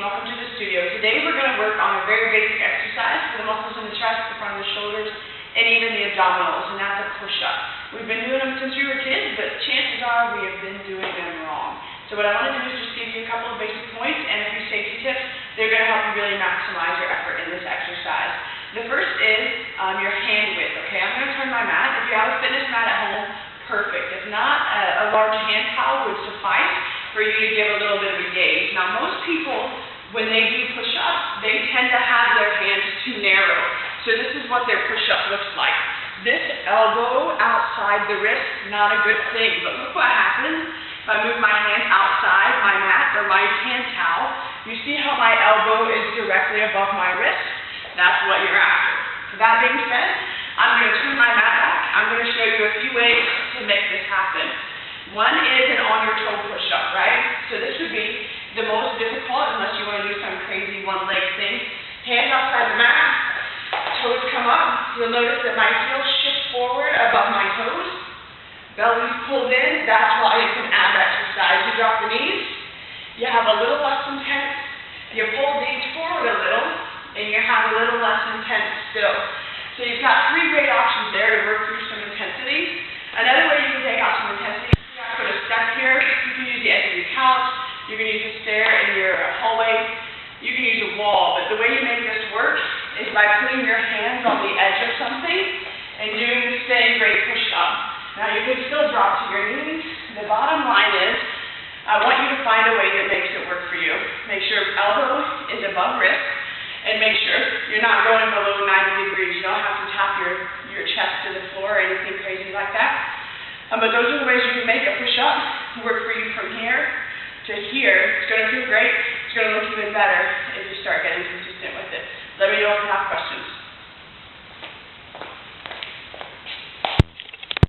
welcome to the studio. Today we're going to work on a very basic exercise for the muscles in the chest, the front of the shoulders, and even the abdominals, and that's a push-up. We've been doing them since we were kids, but chances are we have been doing them wrong. So what I want to do is just give you a couple of basic points and a few safety tips. They're going to help you really maximize your effort in this exercise. The first is your hand width. Okay, I'm going to turn my mat. If you have a fitness mat at home, perfect. If not, a large hand towel would suffice for you to give a little bit of a gauge. Now, most people, when they do push-ups, they tend to have their hands too narrow. So this is what their push-up looks like. This elbow outside the wrist, not a good thing. But look what happens if I move my hand outside my mat or my hand towel. You see how my elbow is directly above my wrist? That's what you're after. That being said, I'm going to turn my mat back. I'm going to show you a few ways to make this happen. One is an on-your-toe push-up, right? So this would be the most difficult unless you want to do some crazy one-leg thing. Hands outside the mat, toes come up. You'll notice that my heels shift forward above my toes. Belly's pulled in. That's why it's an ab exercise. You drop the knees. You have a little less intense. You pull these forward a little, and you have a little less intense still. So you've got three great options there to work through some intensity. Another way you can take out some intensity, you have to put a step here. You can use the edge of your couch. You can use a stair in your hallway. You can use a wall. But the way you make this work is by putting your hands on the edge of something and doing the same great push-up. Now you can still drop to your knees. The bottom line is, I want you to find a way that makes it work for you. Make sure elbow is above wrist, and make sure you're not going below 90 degrees. You don't have to tap your chest to the floor or anything crazy like that. But those are the ways you can make a push-up work for you from here to here. It's going to feel great. It's going to look even better if you start getting consistent with it. Let me know if you have questions.